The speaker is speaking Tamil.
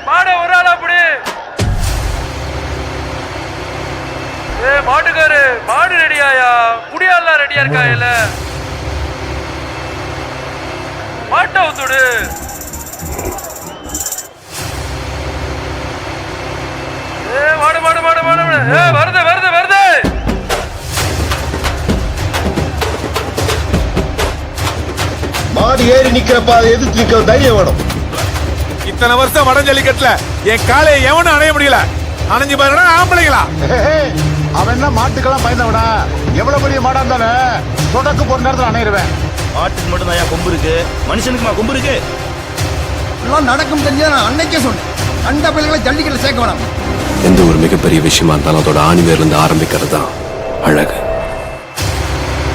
மாட ஒரு ஆள் அப்படி. மாட்டுக்காரு மாடு ரெடியாயா? குடியாலாம் ரெடியா இருக்கா? இல்ல மாட்டை ஊத்துடு. மாடு மாடு மாடு மாடு வருது வருது வருது. மாடு ஏறி நிக்கிறப்ப அதை எதிர்த்து நிக்கிற தைரியம் வேணும். இத்தனை வருஷம் வட ஜல்லிக்கட்டுல என் காலையை எவனும் அணைய முடியல. அணைஞ்சு பாருடா ஆம்பளைங்களா. அவன் தான் மாட்டுக்கெல்லாம் பயந்தவனா? எவ்வளவு பெரிய மாடா இருந்தாலும் தொடக்கு போற நேரத்தில் அணையிடுவேன். மாட்டுக்கு மட்டும் தான் கொம்பு இருக்கு, மனுஷனுக்குமா கொம்பு இருக்கு? எல்லாம் நடக்கும் தெரிஞ்சா நான் அன்னைக்கே சொன்னேன், அந்த பிள்ளைகளை ஜல்லிக்கட்டு சேர்க்க வேணாம். எந்த ஒரு மிகப்பெரிய விஷயமா இருந்தாலும் அதோட ஆணிவேர்ல இருந்து ஆரம்பிக்கிறது தான் அழகு.